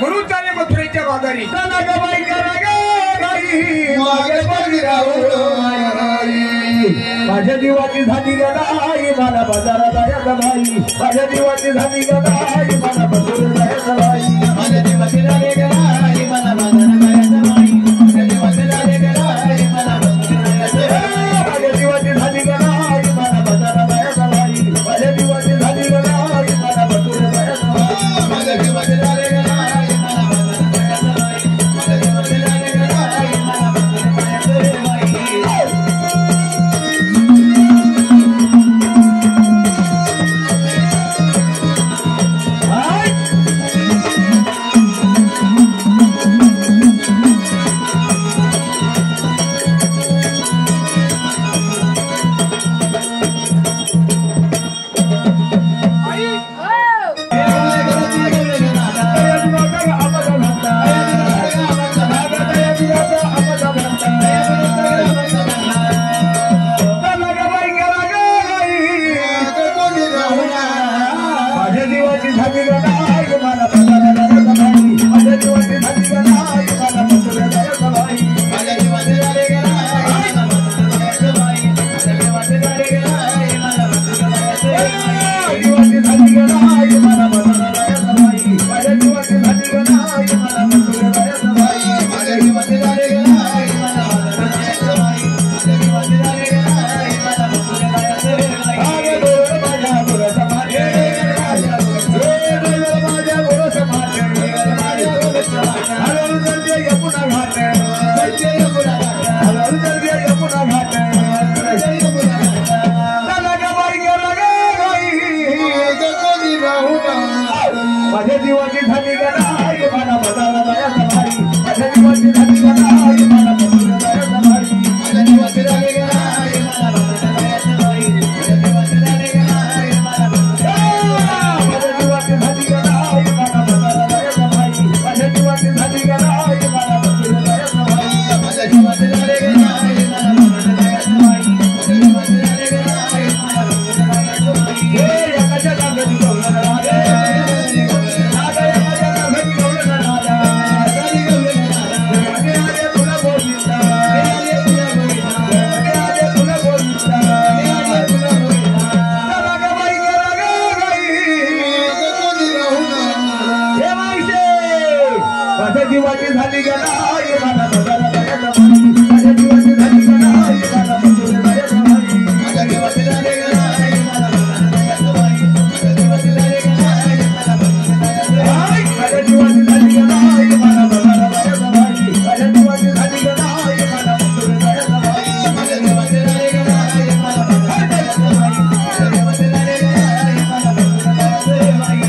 म्हणून चाले मथुरेच्या बाजारी माझ्या जीवाची झाली गदाई मला बाजारात जायचा बाई माझ्या जीवाची झाली गदाई मला बाजारात जायचा बाई माझ्या जीवाची झाली गदाई मला बाजारात जायचा बाई माझ्या जीवाची झाली गदाई मला बाजारात जायचा बाई माझ्या जीवाची झाली गदाई मला बाजारात जायचा बाई माझ्या जीवाची झाली गदाई मला बाजारात जायचा बाई माझ्या जीवाची झाली माझ्या जीवाची झाली गदाई मला बदला जायचा भाई माझ्या जीवाची झाली गदाई मला बदला जायचा भाई माझ्या जीवाची झाली गदाई मला बदला जायचा भाई माझ्या जीवाची झाली गदाई मला माझ्या जीवाची झाली गदाई मला बदला जायचा भाई माझ्या जीवाची झाली गदाई मला बदला जायचा भाई माझ्या जीवाची झाली गदाई मला बदला जायचा भाई माझ्या जीवाची झाली गदाई मला बदला जायचा भाई हे एकाच्या जागेत बोलणार जीवाची झाली गदाई मला बदला जायचा भाई माझ्या जीवाची झाली गदाई मला बदला जायचा भाई माझ्या जीवाची झाली गदाई मला बदला जायचा भाई माझ्या जीवाची झाली गदाई मला बदला जायचा भाई माझ्या जीवाची झाली गदाई मला बदला जायचा भाई माझ्या जीवाची झाली गदाई मला बदला जायचा भाई माझ्या जीवाची झाली गदाई मला बदला जायचा भाई माझ्या जीवाची झाली गदाई मला बदला जायचा भाई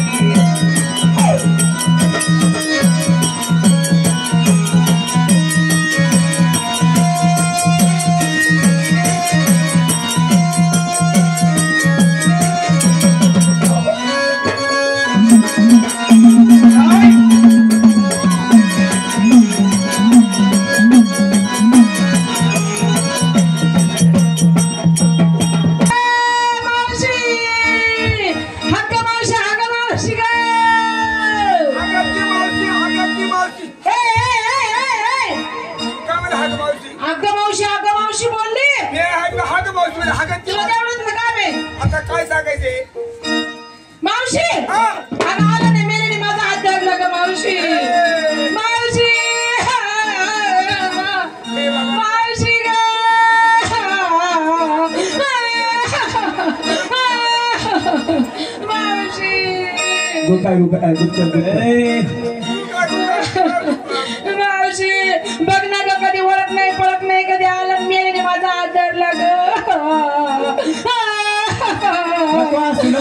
काय गुप्त मावशी बघ ना ग कधी ओळख नाही पळख नाही कधी आला मेलेने माझा हात धरला ग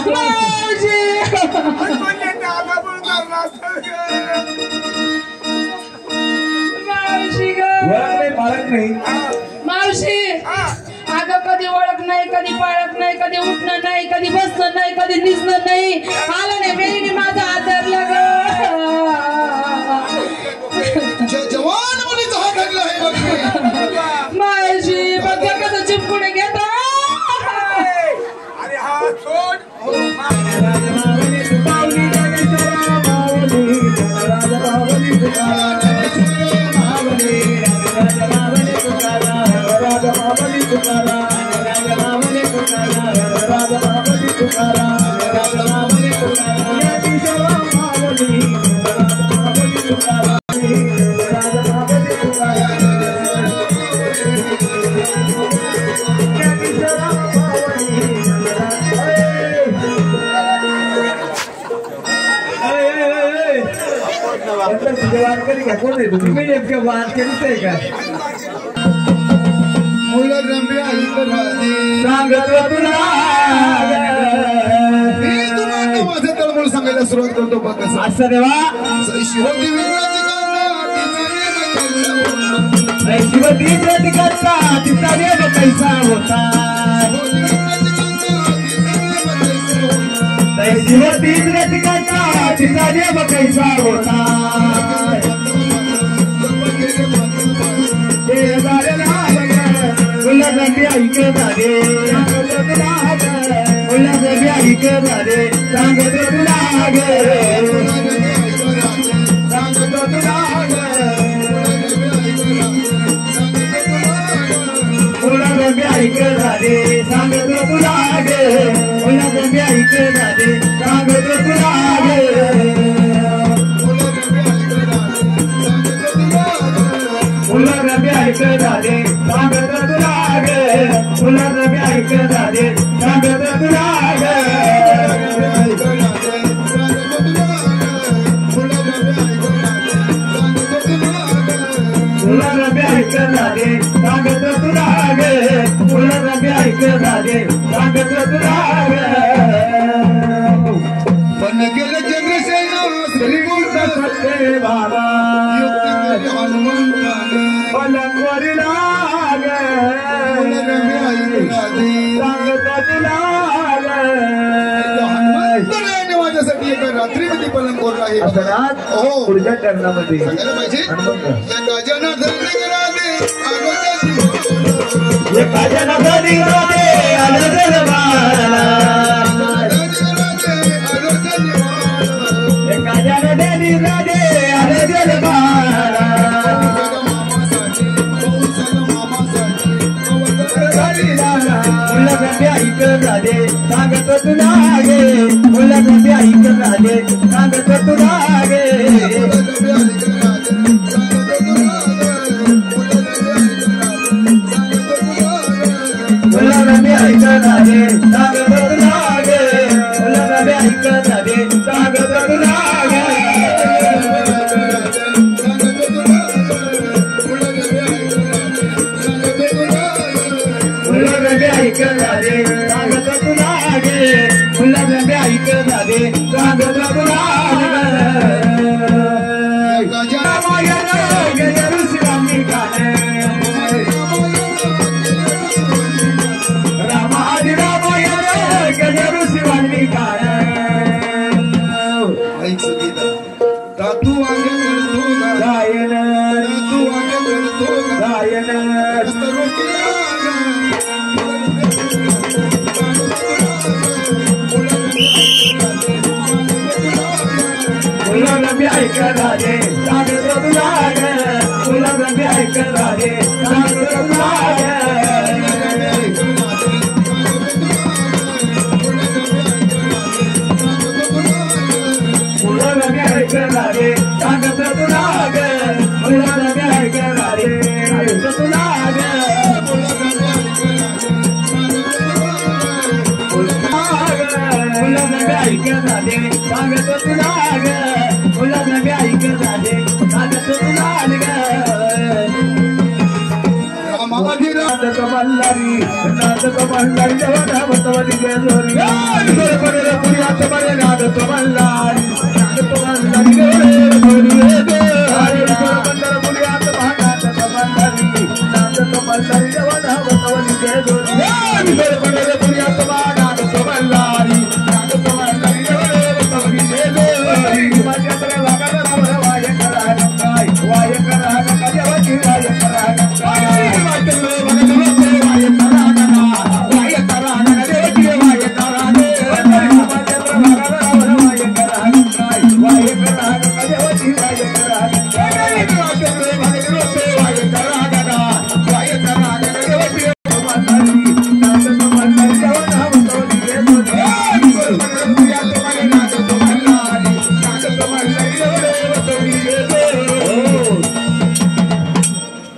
मावशी मावशी ग पाळत नाही मावशी अगं कधी ओळख नाही कधी पाळख नाही कधी उठणं नाही कधी बसणं नाही कधी दिसणं नाही आलं नाही मेलीने माझा हात धरला ग जवान मुलीचा हात धरला आहे मावशी बघ कसं चिपकुणे घेतो अरे हा सोड तुम्ही नेमकं वाद केलीच आहे का मुलं रम्य ऐकत राहते सांगतो तुला मी तुम्हाला माझं तळमळ सांगायला सुरुवात करतो बघ कसं असं देवा सैशी होती विक्रांती शिवती करता तिचा देव कैसा होता शिवती करता तिचा देव कैसा होता उल्हासबी ऐक झाले उल्हासबी ऐक झाले सांगतो तुला सांगतो तुला उल्हासबी ऐक झाले सांगतो तुला उल्हासबी ऐक झाले सांगतो तुला उल्हासबी ऐक झाले सांगतो तुला उल्हासबी ऐक झाले सांगतो तुला उल्हासबी ऐक झाले सांगतो तुला उल्हासबी ऐक झाले सांगतो तुला पण गेलं चंद्रसेन श्रीमंत सत्य बाबा युक्ती केली हनुमंताने पलंगवरी लागे मुलं रम्य ऐकत राहते सांगतो तुला हनुमंताने माझ्यासाठी एका रात्रीमध्ये पलंग कोरला आहे हो पुढच्या टर्नामध्ये सांगायला पाहिजे या गाजाना धरले राहते आरोग्याची सांगतो तुला गे उल्हासबी ऐक झाले सांगतो तुला गे उल्हासबी ऐक झाले सांगतो तुला गे उल्हासबी ऐक झाले सांगतो तुला गे उल्हासबी ऐक झाले सांगतो तुला गे उल्हासबी ऐक झाले सांगतो तुला तू आगे करतो गायन तू आगे करतो गायन उल्हासबी ऐक झाले सांगतो तुला उल्हासबी ऐक झाले सांगतो तुला उल्हासबी ऐक झाले सांगतो तुला उल्हासबी ऐक झाले सांगतो तुला उल्हासबी ऐक झाले सांगतो तुला नव्हे ऐक झाले नादत लाल ग नादत मल्हारी देवाना मतवली गेलोरी पुण्यात बरे नादत मल्हारी पुण्यात नादत मल्हारी देवाना मतवली गेलोरी पुण्यात नादत मल्हारी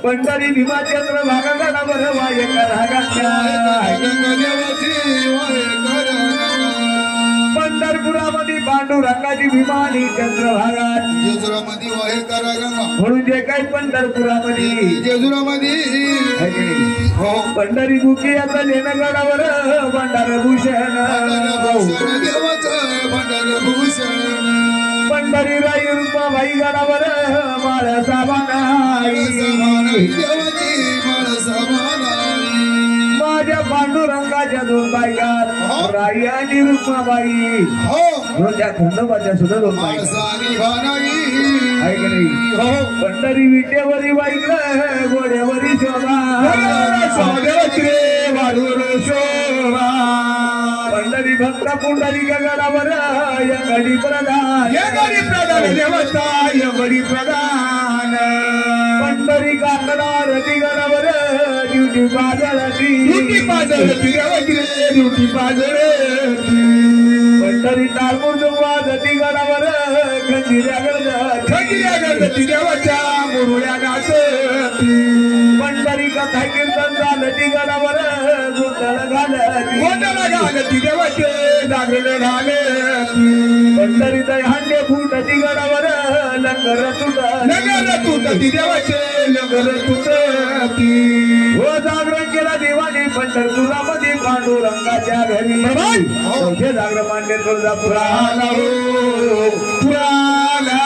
पंढरी भीमाचंद्र भागाला बरं वाय पंढरपुरामध्ये पांडुरंगाची भीमानी चंद्रभागात जेजुरामध्ये वाहे करा गंगा म्हणून जे काही पंढरपुरामध्ये जेजुरामध्ये हो पंढरी मुखी आता लेणगडावर भंडारभूषण देवाचं भंडारभूषण पंढरी राई रुक्माबाई गडावर माळ साबानाई माझ्या पांडुरंगाच्या दोन बायकात राई आणि रुक्माबाई त्या खंडोबाच्या सुद्धा दोन बायका पंढरी विटेवरी बाईक गोड्यावरी शोभा पंढरी भक्त पुंडरी गडावर यगडी प्रधान देवता यगडी प्रधान पंढरी काकडा रती गडावर ड्युटी पाजळती ड्युटी पाजळती पंढरी तालमुर्द वाजती गडावर खंजिऱ्या गडती देवाच्या मुरुळ्या गाजती पंढरी कथा कीर्तन झालती गडावर गोंधळ घालती देवाचे जागरण घालती पंढरी हांडे फुटती गडावर लंगर तुटती देवाचे लंगर तुटती हो जागरण केला देवाने पंढरपुरामध्ये पांडुरंगाच्या घरी चौथे जागरण मांडले तुळजापुराला पुराला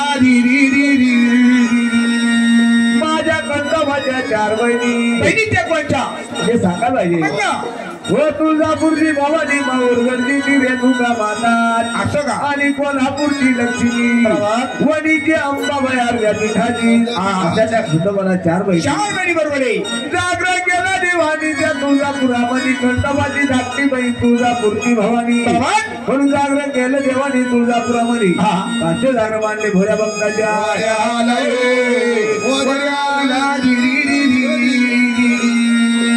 माझ्या खंडोबाच्या 4 बहिणी त्या कोणत्या हे सांगा पाहिजे हो तुळजापूरची भवानी माऊरगडची रेणुका माता असं का आणि कोल्हापूरची लक्ष्मी वणीची अंबाबाई अर्ध्या पीठाची त्याच्या खंडोबाला 4 बहिणी बरोबर आहे जागरण केला देवानी त्या तुळजापुरामध्ये खंडोबाची धाकटी बहीण तुळजापूरची भवानी म्हणून जागरण केलं देवानी तुळजापुरामध्ये 5 जागरण मांडले भोळ्या भक्ताच्या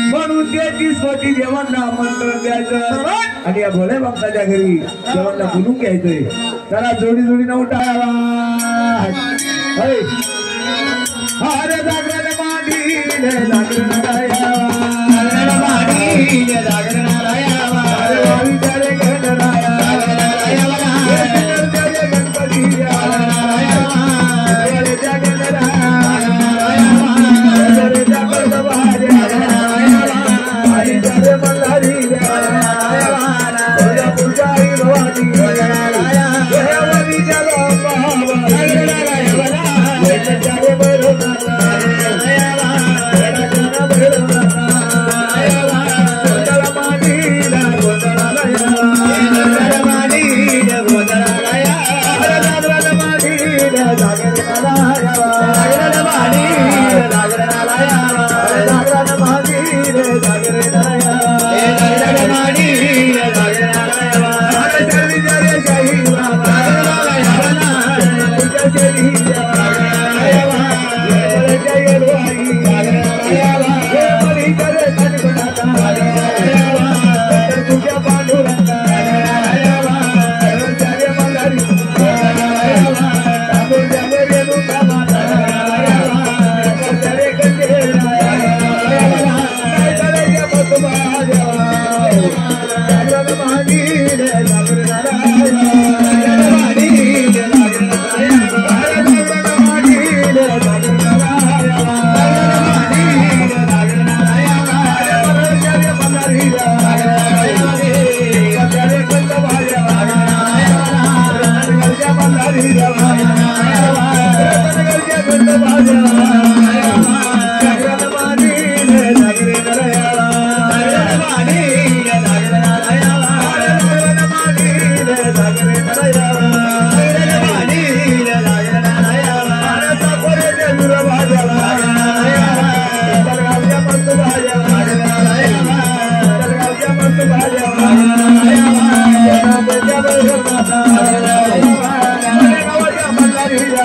म्हणून त्याची स्वती देवांना आमंत्रण द्यायचं आणि या भोळ्या भक्ताच्या घरी देवांना बोलून घ्यायचंय त्याला जोडी जोडीनं उठावा अरे जागरण मांडीले जागरण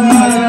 Bye.